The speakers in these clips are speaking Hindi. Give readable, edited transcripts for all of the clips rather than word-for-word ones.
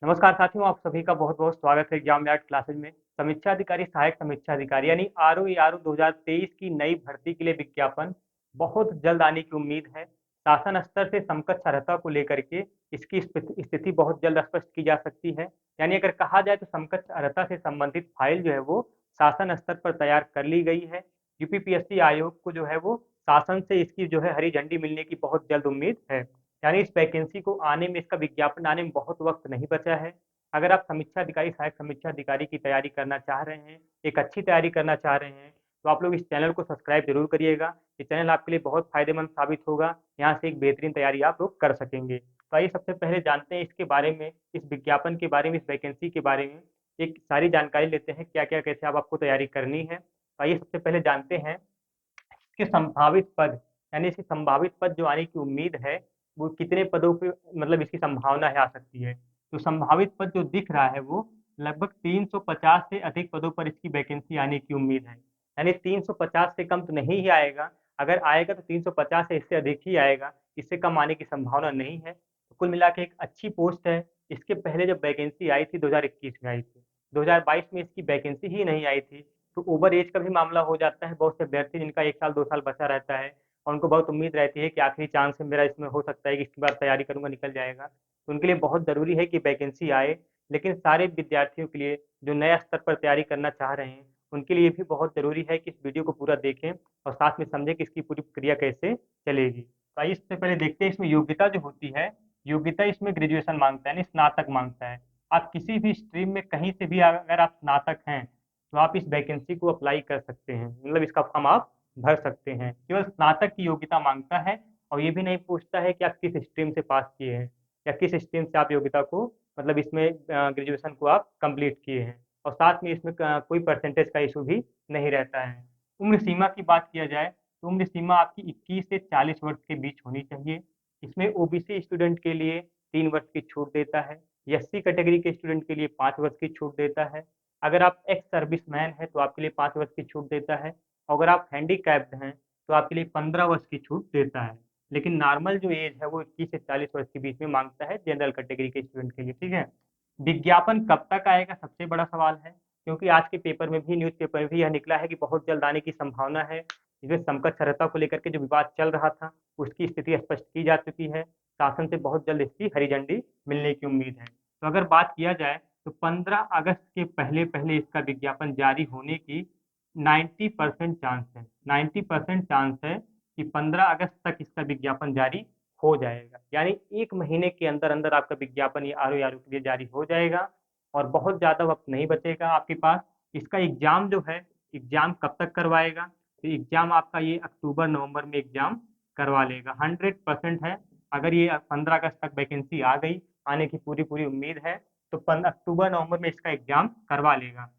नमस्कार साथियों, आप सभी का बहुत-बहुत स्वागत है एग्जाम यार्ड क्लासेज में। समीक्षा अधिकारी, सहायक समीक्षा अधिकारी यानी आरओ 2023 की नई भर्ती के लिए विज्ञापन बहुत जल्द आने की उम्मीद है। शासन स्तर से समकक्ष अर्हता को लेकर के इसकी स्थिति बहुत जल्द स्पष्ट की जा सकती है। यानी अगर कहा जाए तो समकक्ष अर्हता से संबंधित फाइल जो है वो शासन स्तर पर तैयार कर ली गई है। यूपीपीएससी आयोग को जो है वो शासन से इसकी जो है हरी झंडी मिलने की बहुत जल्द उम्मीद है। यानी इस वैकेंसी को आने में, इसका विज्ञापन आने में बहुत वक्त नहीं बचा है। अगर आप समीक्षा अधिकारी, सहायक समीक्षा अधिकारी की तैयारी करना चाह रहे हैं, एक अच्छी तैयारी करना चाह रहे हैं, तो आप लोग इस चैनल को सब्सक्राइब जरूर करिएगा। ये चैनल आपके लिए बहुत फायदेमंद साबित होगा। यहाँ से एक बेहतरीन तैयारी आप लोग कर सकेंगे। तो आइए सबसे पहले जानते हैं इसके बारे में, इस विज्ञापन के बारे में, इस वैकेंसी के बारे में एक सारी जानकारी लेते हैं, क्या क्या कैसे आप आपको तैयारी करनी है। तो आइए सबसे पहले जानते हैं इसके संभावित पद, यानी इसकी संभावित पद जो आने की उम्मीद है, वो कितने पदों पे मतलब इसकी संभावना है आ सकती है। तो संभावित पद जो दिख रहा है वो लगभग 350 से अधिक पदों पर इसकी वैकेंसी आने की उम्मीद है। यानी 350 से कम तो नहीं ही आएगा, अगर आएगा तो 350 से इससे अधिक ही आएगा, इससे कम आने की संभावना नहीं है। तो कुल मिला के एक अच्छी पोस्ट है। इसके पहले जब वैकेंसी आई थी 2021 में आई थी, 2022 में इसकी वैकेंसी ही नहीं आई थी। तो ओवर एज का भी मामला हो जाता है। बहुत से अभ्यर्थी जिनका 1 साल 2 साल बचा रहता है और उनको बहुत उम्मीद रहती है कि आखिरी चांस है मेरा, इसमें हो सकता है कि इसके बाद तैयारी करूँगा निकल जाएगा। तो उनके लिए बहुत ज़रूरी है कि वैकेंसी आए। लेकिन सारे विद्यार्थियों के लिए जो नए स्तर पर तैयारी करना चाह रहे हैं, उनके लिए भी बहुत ज़रूरी है कि इस वीडियो को पूरा देखें और साथ में समझें कि इसकी पूरी प्रक्रिया कैसे चलेगी। तो आइए इससे पहले देखते हैं इसमें योग्यता जो होती है, योग्यता इसमें ग्रेजुएशन माँगता है, यानी स्नातक माँगता है। आप किसी भी स्ट्रीम में कहीं से भी अगर आप स्नातक हैं, तो आप इस वैकेंसी को अप्लाई कर सकते हैं, मतलब इसका फॉर्म आप भर सकते हैं। केवल स्नातक की योग्यता मांगता है और ये भी नहीं पूछता है कि आप किस स्ट्रीम से पास किए हैं या किस स्ट्रीम से आप योग्यता को मतलब इसमें ग्रेजुएशन को आप कंप्लीट किए हैं। और साथ में इसमें कोई परसेंटेज का इशू भी नहीं रहता है। उम्र सीमा की बात किया जाए तो उम्र सीमा आपकी 21 से 40 वर्ष के बीच होनी चाहिए। इसमें ओबीसी स्टूडेंट के लिए 3 वर्ष की छूट देता है, एससी कैटेगरी के स्टूडेंट के लिए 5 वर्ष की छूट देता है। अगर आप एक्स सर्विसमैन हैं तो आपके लिए 5 वर्ष की छूट देता है। अगर आप हैंडीकैप्ड हैं तो आपके लिए 15 वर्ष की छूट देता है। लेकिन नॉर्मल जो एज है वो 21 से 40 वर्ष के बीच में मांगता है जनरल कैटेगरी के स्टूडेंट के लिए। ठीक है। विज्ञापन कब तक आएगा सबसे बड़ा सवाल है, क्योंकि आज के पेपर में भी, न्यूज़ पेपर में भी यह निकला है कि बहुत जल्द आने की संभावना है। इसमें समकक्षरता को लेकर के जो विवाद चल रहा था उसकी स्थिति स्पष्ट की जा चुकी है। शासन से बहुत जल्द इसकी हरी झंडी मिलने की उम्मीद है। तो अगर बात किया जाए तो 15 अगस्त के पहले पहले इसका विज्ञापन जारी होने की 90% चांस है। 90% चांस है कि 15 अगस्त तक इसका विज्ञापन जारी हो जाएगा। यानी 1 महीने के अंदर अंदर आपका विज्ञापन ये आर के लिए जारी हो जाएगा और बहुत ज़्यादा वक्त नहीं बचेगा आपके पास। इसका एग्ज़ाम जो है, एग्ज़ाम कब तक करवाएगा? तो एग्ज़ाम आपका ये अक्टूबर नवंबर में एग्ज़ाम करवा लेगा। 100% है। अगर ये 15 अगस्त तक वैकेंसी आ गई, आने की पूरी पूरी उम्मीद है, तो अक्टूबर नवंबर में इसका एग्ज़ाम करवा लेगा।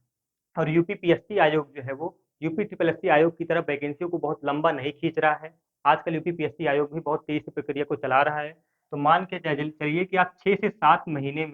और यूपीपीएससी आयोग जो है वो यूपी ट्रिपल एससी आयोग की तरफ वैकेंसियों को बहुत लंबा नहीं खींच रहा है। आजकल यूपीपीएससी आयोग भी बहुत तेजी से प्रक्रिया को चला रहा है। तो मान के चलिए कि आप 6 से 7 महीने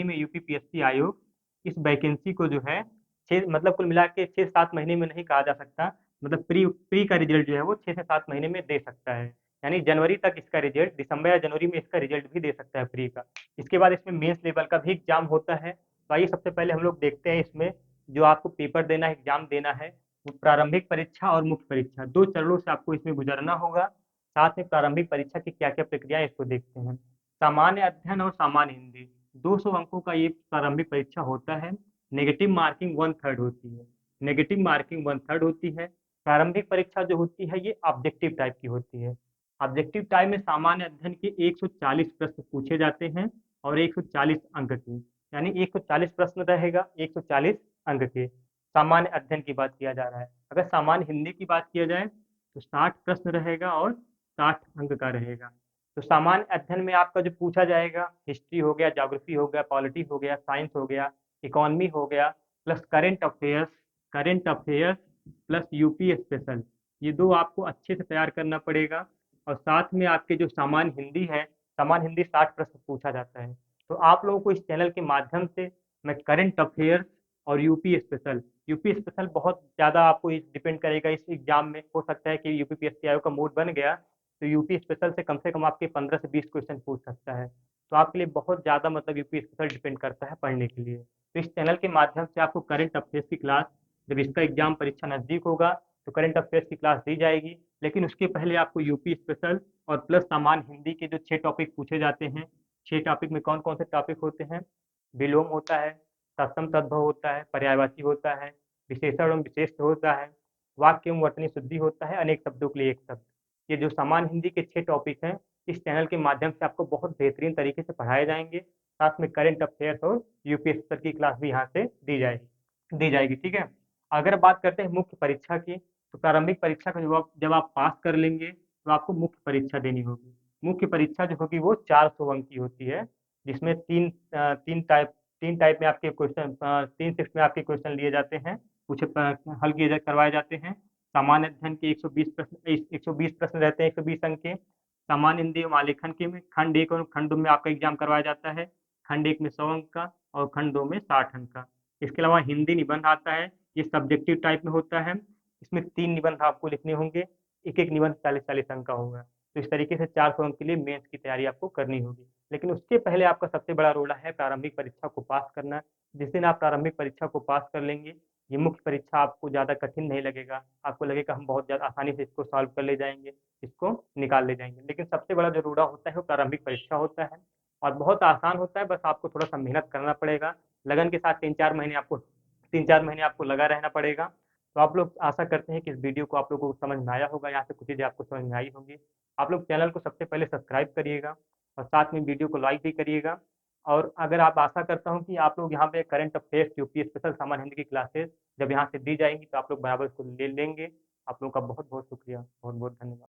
में यूपीपीएससी आयोग इस वैकेंसी को जो है, छः मतलब कुल मिला के 6 से 7 महीने में नहीं कहा जा सकता, मतलब प्री प्री का रिजल्ट जो है वो 6 से 7 महीने में दे सकता है। यानी जनवरी तक इसका रिजल्ट, दिसंबर या जनवरी में इसका रिजल्ट भी दे सकता है प्री का। इसके बाद इसमें मेंस लेवल का भी एग्जाम होता है। तो आइए सबसे पहले हम लोग देखते हैं इसमें जो आपको पेपर देना है, एग्जाम देना है, वो प्रारंभिक परीक्षा और मुख्य परीक्षा 2 चरणों से आपको इसमें गुजरना होगा। साथ में प्रारंभिक परीक्षा की क्या क्या प्रक्रिया है इसको देखते हैं। सामान्य अध्ययन और सामान्य हिंदी 200 अंकों का ये प्रारंभिक परीक्षा होता है। नेगेटिव मार्किंग 1/3 होती है। नेगेटिव मार्किंग 1/3 होती है। प्रारंभिक परीक्षा जो होती है ये ऑब्जेक्टिव टाइप की होती है। ऑब्जेक्टिव टाइप में सामान्य अध्ययन के 140 प्रश्न पूछे जाते हैं और 140 अंक के, यानी 140 प्रश्न रहेगा, 140 अंक के। सामान्य अध्ययन की बात किया जा रहा है। अगर सामान्य हिंदी की बात किया जाए तो 60 प्रश्न रहेगा और 60 अंक का रहेगा। तो सामान्य अध्ययन में आपका जो पूछा जाएगा, हिस्ट्री हो गया, ज्योग्राफी हो गया, पॉलिटी हो गया, साइंस हो गया, इकोनॉमी हो गया, plus current affairs plus UP special, ये दो आपको अच्छे से तैयार करना पड़ेगा। और साथ में आपके जो सामान्य हिंदी है, सामान्य हिंदी 60 प्रश्न पूछा जाता है। तो आप लोगों को इस चैनल के माध्यम से मैं करंट अफेयर्स और यूपी स्पेशल बहुत ज़्यादा आपको इस डिपेंड करेगा इस एग्जाम में। हो सकता है कि यूपीपीएससी आयोग का मूड बन गया तो यूपी स्पेशल से कम आपके 15 से 20 क्वेश्चन पूछ सकता है। तो आपके लिए बहुत ज़्यादा मतलब यूपी स्पेशल डिपेंड करता है पढ़ने के लिए। तो इस चैनल के माध्यम से आपको करंट अफेयर्स की क्लास, जब इसका एग्जाम परीक्षा नज़दीक होगा तो करंट अफेयर्स की क्लास दी जाएगी, लेकिन उसके पहले आपको यूपी स्पेशल और प्लस सामान्य हिंदी के जो 6 टॉपिक पूछे जाते हैं, 6 टॉपिक में कौन-कौन से टॉपिक होते हैं? विलोम होता है, तत्सम तद्भव होता है, पर्यायवाची होता है, विशेषण एवं विशेष्य होता है, वाक्य एवं वर्तनी शुद्धि होता है, अनेक शब्दों के लिए एक शब्द। ये जो सामान्य हिंदी के 6 टॉपिक हैं, इस चैनल के माध्यम से आपको बहुत बेहतरीन तरीके से पढ़ाए जाएँगे। साथ में करंट अफेयर्स और यूपीएससी स्तर की क्लास भी यहाँ से दी जाएगी, ठीक है? अगर बात करते हैं मुख्य परीक्षा की, तो प्रारंभिक परीक्षा का जब आप पास कर लेंगे, तो आपको मुख्य परीक्षा देनी होगी। मुख्य परीक्षा जो होगी वो 400 अंक की होती है, जिसमें 3 टाइप में आपके क्वेश्चन 3 शिफ्ट में आपके क्वेश्चन लिए जाते हैं, पूछे हल किए करवाए जाते हैं। सामान्य अध्ययन के 120 प्रश्न रहते हैं 120 अंक के। सामान्य हिंदी एवं आलेखन के में खंड 1 और खंड 2 में आपका एग्जाम करवाया जाता है। खंड 1 में 100 अंक का और खंड 2 में 60 अंक का। इसके अलावा हिंदी निबंध आता है, ये सब्जेक्टिव टाइप में होता है। इसमें 3 निबंध आपको लिखने होंगे, एक-एक निबंध 40-40 अंक का होगा। तो इस तरीके से 400 अंक के लिए मेंस की तैयारी आपको करनी होगी। लेकिन उसके पहले आपका सबसे बड़ा रोल है प्रारंभिक परीक्षा को पास करना। जिस दिन आप प्रारंभिक परीक्षा को पास कर लेंगे, ये मुख्य परीक्षा आपको ज़्यादा कठिन नहीं लगेगा। आपको लगेगा हम बहुत ज़्यादा आसानी से इसको सॉल्व कर ले जाएँगे, इसको निकाल ले जाएँगे। लेकिन सबसे बड़ा जो रोड़ा होता है वो प्रारंभिक परीक्षा होता है और बहुत आसान होता है, बस आपको थोड़ा-सा मेहनत करना पड़ेगा। लगन के साथ 3-4 महीने आपको लगा रहना पड़ेगा। तो आप लोग आशा करते हैं कि इस वीडियो को आप लोगों को समझ में आया होगा, यहाँ से कुछ चीज़ें आपको समझ में आई होंगी। आप लोग चैनल को सबसे पहले सब्सक्राइब करिएगा और साथ में वीडियो को लाइक भी करिएगा। और अगर आप आशा करता हूँ कि आप लोग यहाँ पे करंट अफेयर्स, यूपी स्पेशल, सामान्य हिंदी की क्लासेस जब यहाँ से दी जाएँगी तो आप लोग बराबर इसको ले लेंगे। आप लोगों का बहुत-बहुत शुक्रिया, बहुत-बहुत धन्यवाद।